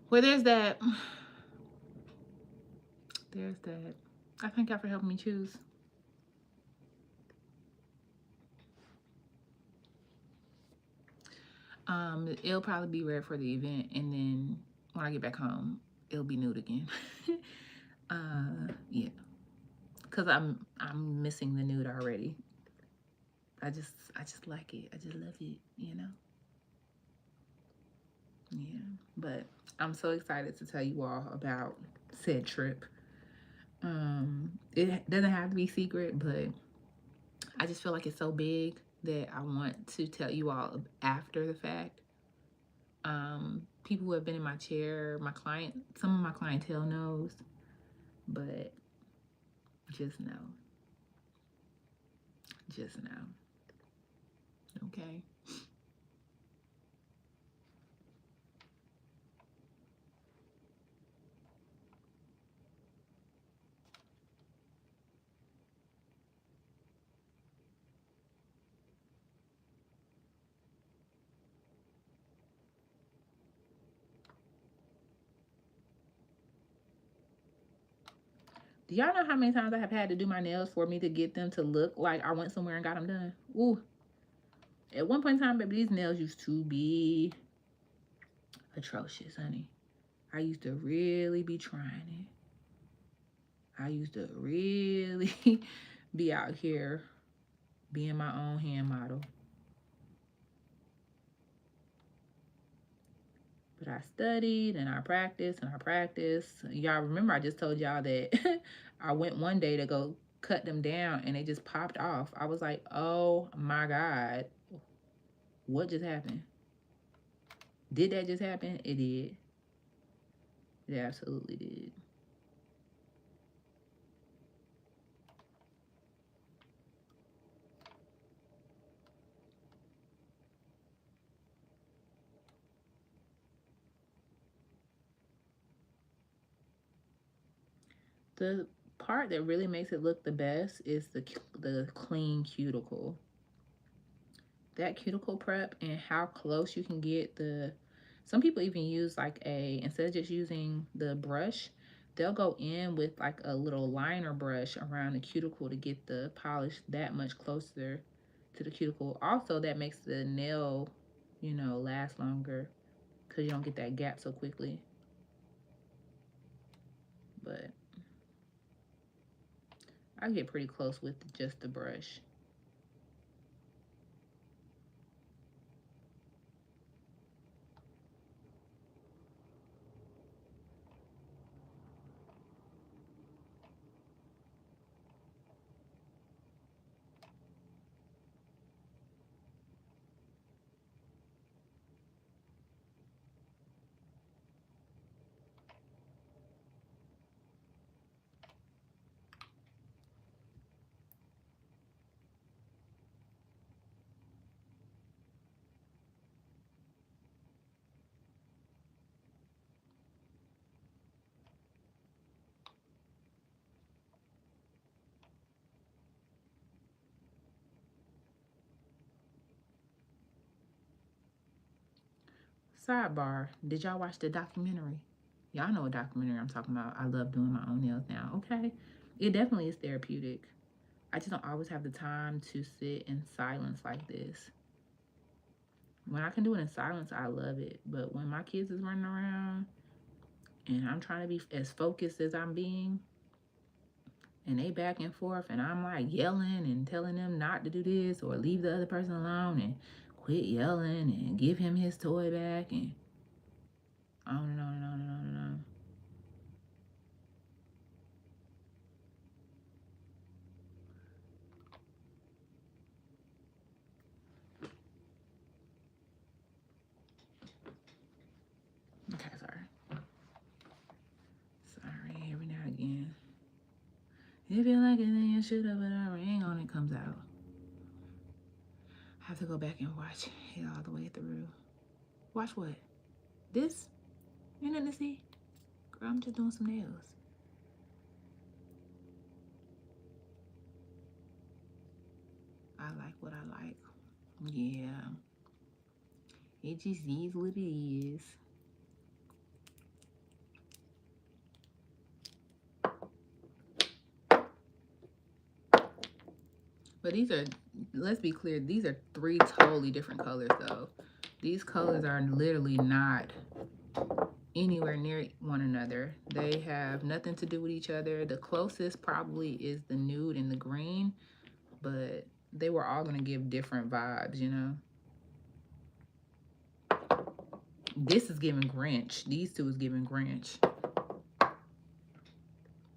Well, there's that. There's that. I thank y'all for helping me choose. It'll probably be red for the event, and then when I get back home, it'll be nude again. Yeah, cause I'm missing the nude already. I just like it. I just love it. You know. Yeah, but I'm so excited to tell you all about said trip. It doesn't have to be secret, but I just feel like it's so big that I want to tell you all after the fact. People who have been in my chair, some of my clientele knows, but just know, just know, okay? Do y'all know how many times I have had to do my nails for me to get them to look like I went somewhere and got them done? Ooh. At one point in time, baby, these nails used to be atrocious, honey. I used to really be trying it. I used to really be out here being my own hand model. But I studied and I practiced and I practiced. Y'all remember I just told y'all that I went one day to go cut them down and they just popped off. I was like, oh my God, what just happened? Did that just happen? It did. It absolutely did. The part that really makes it look the best is the clean cuticle. That cuticle prep and how close you can get some people even use like instead of just using the brush, they'll go in with like a little liner brush around the cuticle to get the polish that much closer to the cuticle. Also, that makes the nail, last longer because you don't get that gap so quickly. But I get pretty close with just the brush. Sidebar, did y'all watch the documentary? Y'all know what documentary I'm talking about. I love doing my own nails now, okay? It definitely is therapeutic. I just don't always have the time to sit in silence like this. When I can do it in silence, I love it. But when my kids is running around and I'm trying to be as focused as I'm being, and they back and forth, and I'm like yelling and telling them not to do this or leave the other person alone and quit yelling and give him his toy back and on and on and on and on and on. Okay, sorry. Sorry, every now and again. If you like it, then you should have, but a ring on it comes out. I have to go back and watch it all the way through. Watch what? This? Ain't nothing to see. Girl, I'm just doing some nails. I like what I like. Yeah. It just is what it is. But these are, let's be clear, these are 3 totally different colors though. These colors are literally not anywhere near one another. They have nothing to do with each other. The closest probably is the nude and the green, but they were all gonna give different vibes, you know? This is giving Grinch. These 2 is giving Grinch.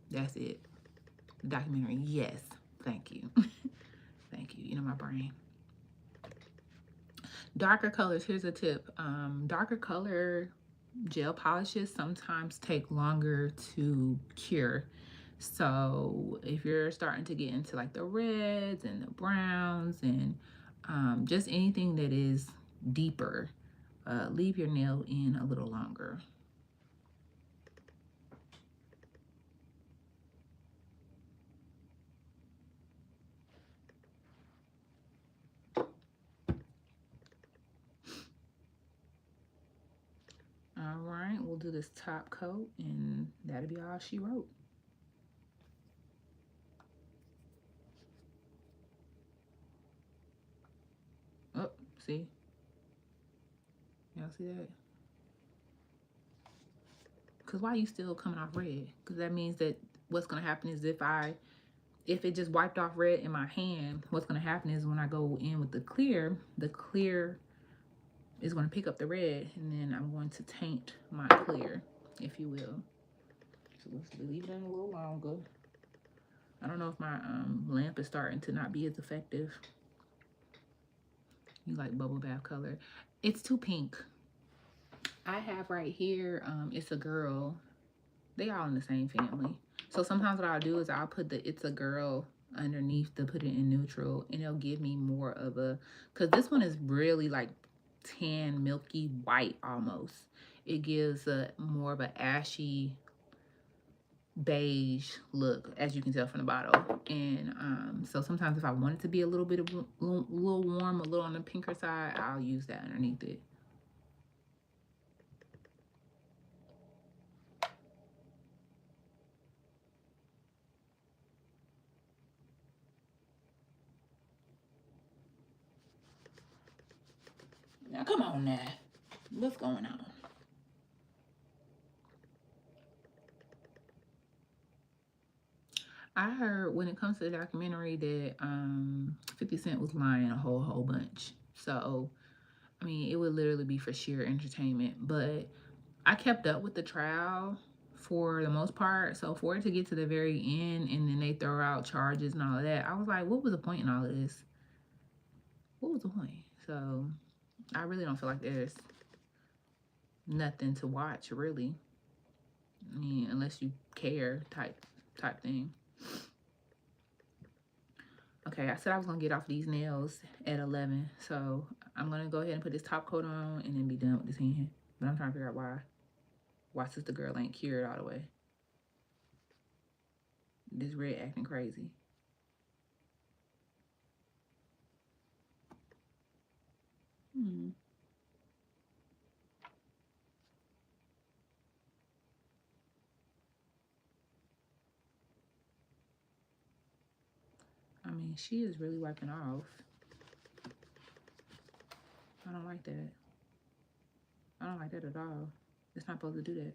That's it. The documentary, yes. Thank you. Thank you. You know my brain. Darker colors, here's a tip. Darker color gel polishes sometimes take longer to cure. So if you're starting to get into like the reds and the browns and just anything that is deeper, leave your nail in a little longer. All right, we'll do this top coat and that'll be all she wrote. Oh, see? Y'all see that? Because why are you still coming off red? Because that means that what's going to happen is if it just wiped off red in my hand, what's going to happen is when I go in with the clear is going to pick up the red, and then I'm going to taint my clear, if you will. So let's leave it in a little longer. I don't know if my lamp is starting to not be as effective. You like bubble bath color. It's too pink. I have right here, it's a girl. They all in the same family. So sometimes what I'll do is I'll put the It's a Girl underneath to put it in neutral, and it'll give me more of a, because this one is really like tan, milky white almost. It gives a more of an ashy beige look, as you can tell from the bottle. And so sometimes if I want it to be a little bit of little warm, a little on the pinker side, I'll use that underneath it. Now come on now, what's going on? I heard when it comes to the documentary that 50 Cent was lying a whole bunch. So, I mean, it would literally be for sheer entertainment. But I kept up with the trial for the most part. So for it to get to the very end and then they throw out charges and all of that, I was like, what was the point in all of this? What was the point? So I really don't feel like there's nothing to watch, really. I mean, unless you care type thing. Okay, I said I was gonna get off these nails at 11, so I'm gonna go ahead and put this top coat on and then be done with this hand. But I'm trying to figure out why Sister Girl ain't cured all the way. This red acting crazy. I mean, she is really wiping off. I don't like that. I don't like that at all. It's not supposed to do that.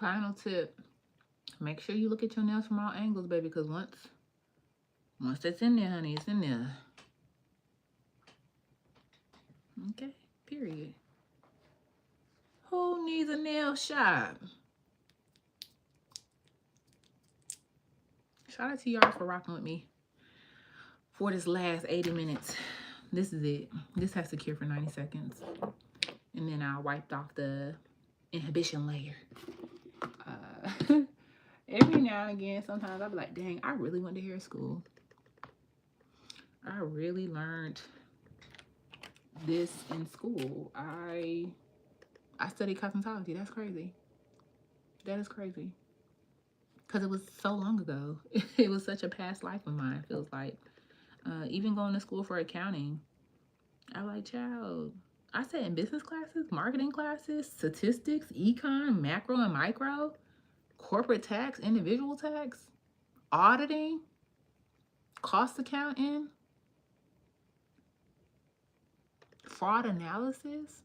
Final tip. Make sure you look at your nails from all angles, baby, because once that's in there, honey, it's in there. Okay, period. Who needs a nail shop? Shout out to y'all for rocking with me for this last 80 minutes. This is it. This has to cure for 90 seconds. And then I wiped off the inhibition layer. Every now and again, sometimes I'll be like, dang, I really went to hair school. I really learned this in school. I studied cosmetology. That's crazy. That is crazy. Because it was so long ago. It was such a past life of mine, it feels like. Even going to school for accounting, I like, child, I sat in business classes, marketing classes, statistics, econ, macro and micro, corporate tax, individual tax, auditing, cost accounting, fraud analysis.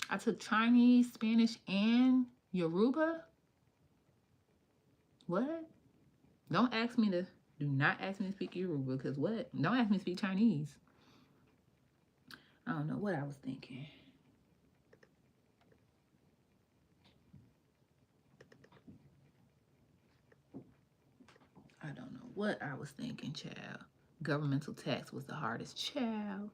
I took Chinese, Spanish, and Yoruba. What? Do not ask me to speak Yoruba, because what? Don't ask me to speak Chinese. I don't know what I was thinking. I don't know what I was thinking, child. Governmental tax was the hardest, child.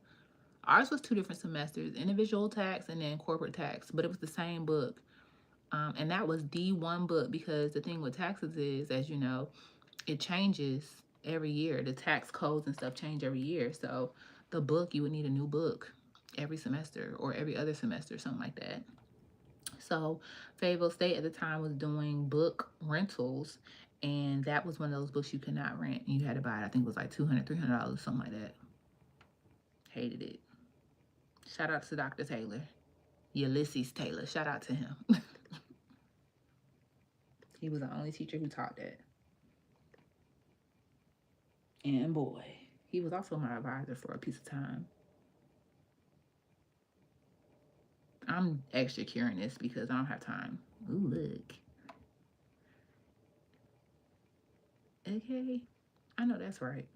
Ours was 2 different semesters, individual tax and then corporate tax, but it was the same book. And that was the one book, because the thing with taxes is, as you know, it changes every year. The tax codes and stuff change every year. So the book, you would need a new book every semester or every other semester, something like that. So Fayetteville State at the time was doing book rentals, and that was one of those books you could not rent. And you had to buy it. I think it was like $200, $300, something like that. Hated it. Shout out to Dr. Taylor. Ulysses Taylor. Shout out to him. He was the only teacher who taught that. And boy, he was also my advisor for a piece of time. I'm extra curing this because I don't have time. Ooh, look. Okay. I know that's right.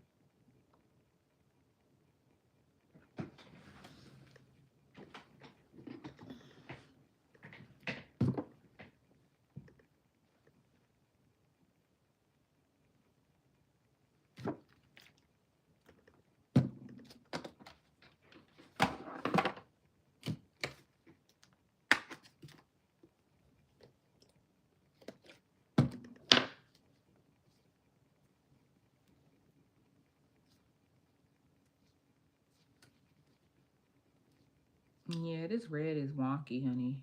Yeah, this red is wonky, honey.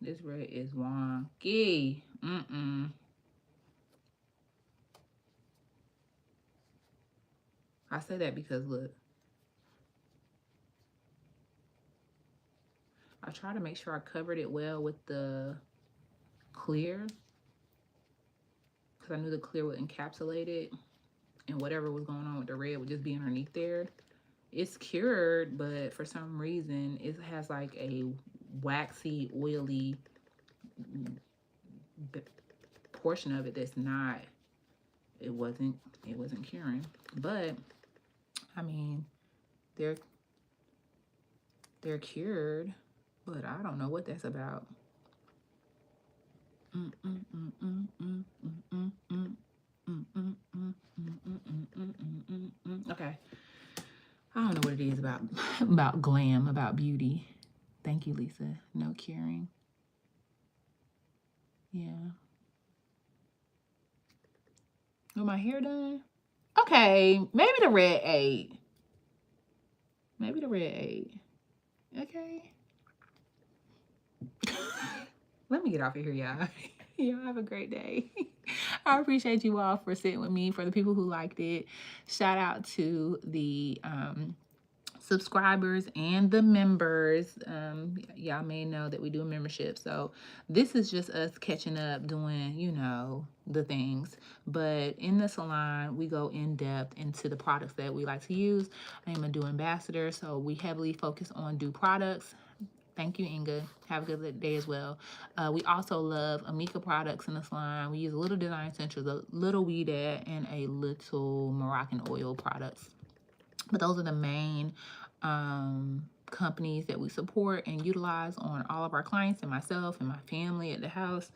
This red is wonky. I say that because look. I try to make sure I covered it well with the clear, because I knew the clear would encapsulate it, and whatever was going on with the red would just be underneath there. It's cured, but for some reason it has like a waxy, oily portion of it that's not, it wasn't curing. But I mean, they're cured, but I don't know what that's about. Okay. I don't know what it is about glam, about beauty. Thank you, Lisa. No curing. Yeah. With my hair done? Okay, maybe the red 8. Maybe the red 8. Okay. Let me get off of here, y'all. Y'all have a great day. I appreciate you all for sitting with me. For the people who liked it, shout out to the subscribers and the members. Y'all may know that we do a membership, so this is just us catching up, doing, you know, the things. But in the salon, we go in depth into the products that we like to use. I am a Doux ambassador, so we heavily focus on Doux products. Thank you, Inga. Have a good day as well. We also love Amika products in the salon. We use a little Design Essentials, a little Weedad, and a little Moroccan oil products. But those are the main companies that we support and utilize on all of our clients and myself and my family at the house.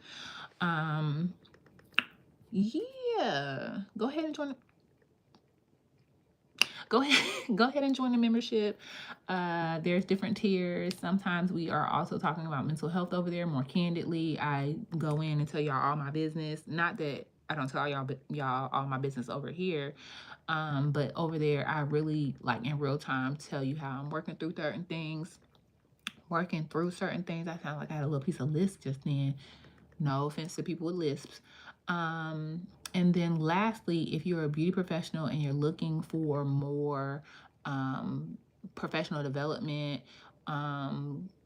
Yeah, go ahead and join. Go ahead and join the membership. There's different tiers. Sometimes we are also talking about mental health over there more candidly. I go in and tell y'all all my business. Not that I don't tell y'all all my business over here. But over there, I really, like, in real time tell you how I'm working through certain things. I sound like I had a little piece of lisp just then. No offense to people with lisps. And then lastly, if you're a beauty professional and you're looking for more professional development,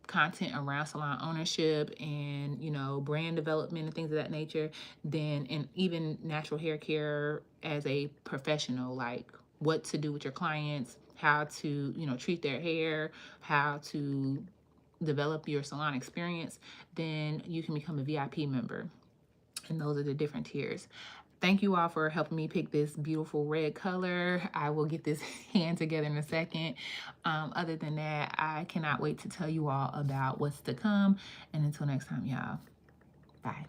content around salon ownership and, you know, brand development and things of that nature, then, and even natural hair care as a professional, like what to do with your clients, how to, you know, treat their hair, how to develop your salon experience, then you can become a VIP member. And those are the different tiers. Thank you all for helping me pick this beautiful red color. I will get this hand together in a second. Other than that, I cannot wait to tell you all about what's to come. And until next time, y'all, bye.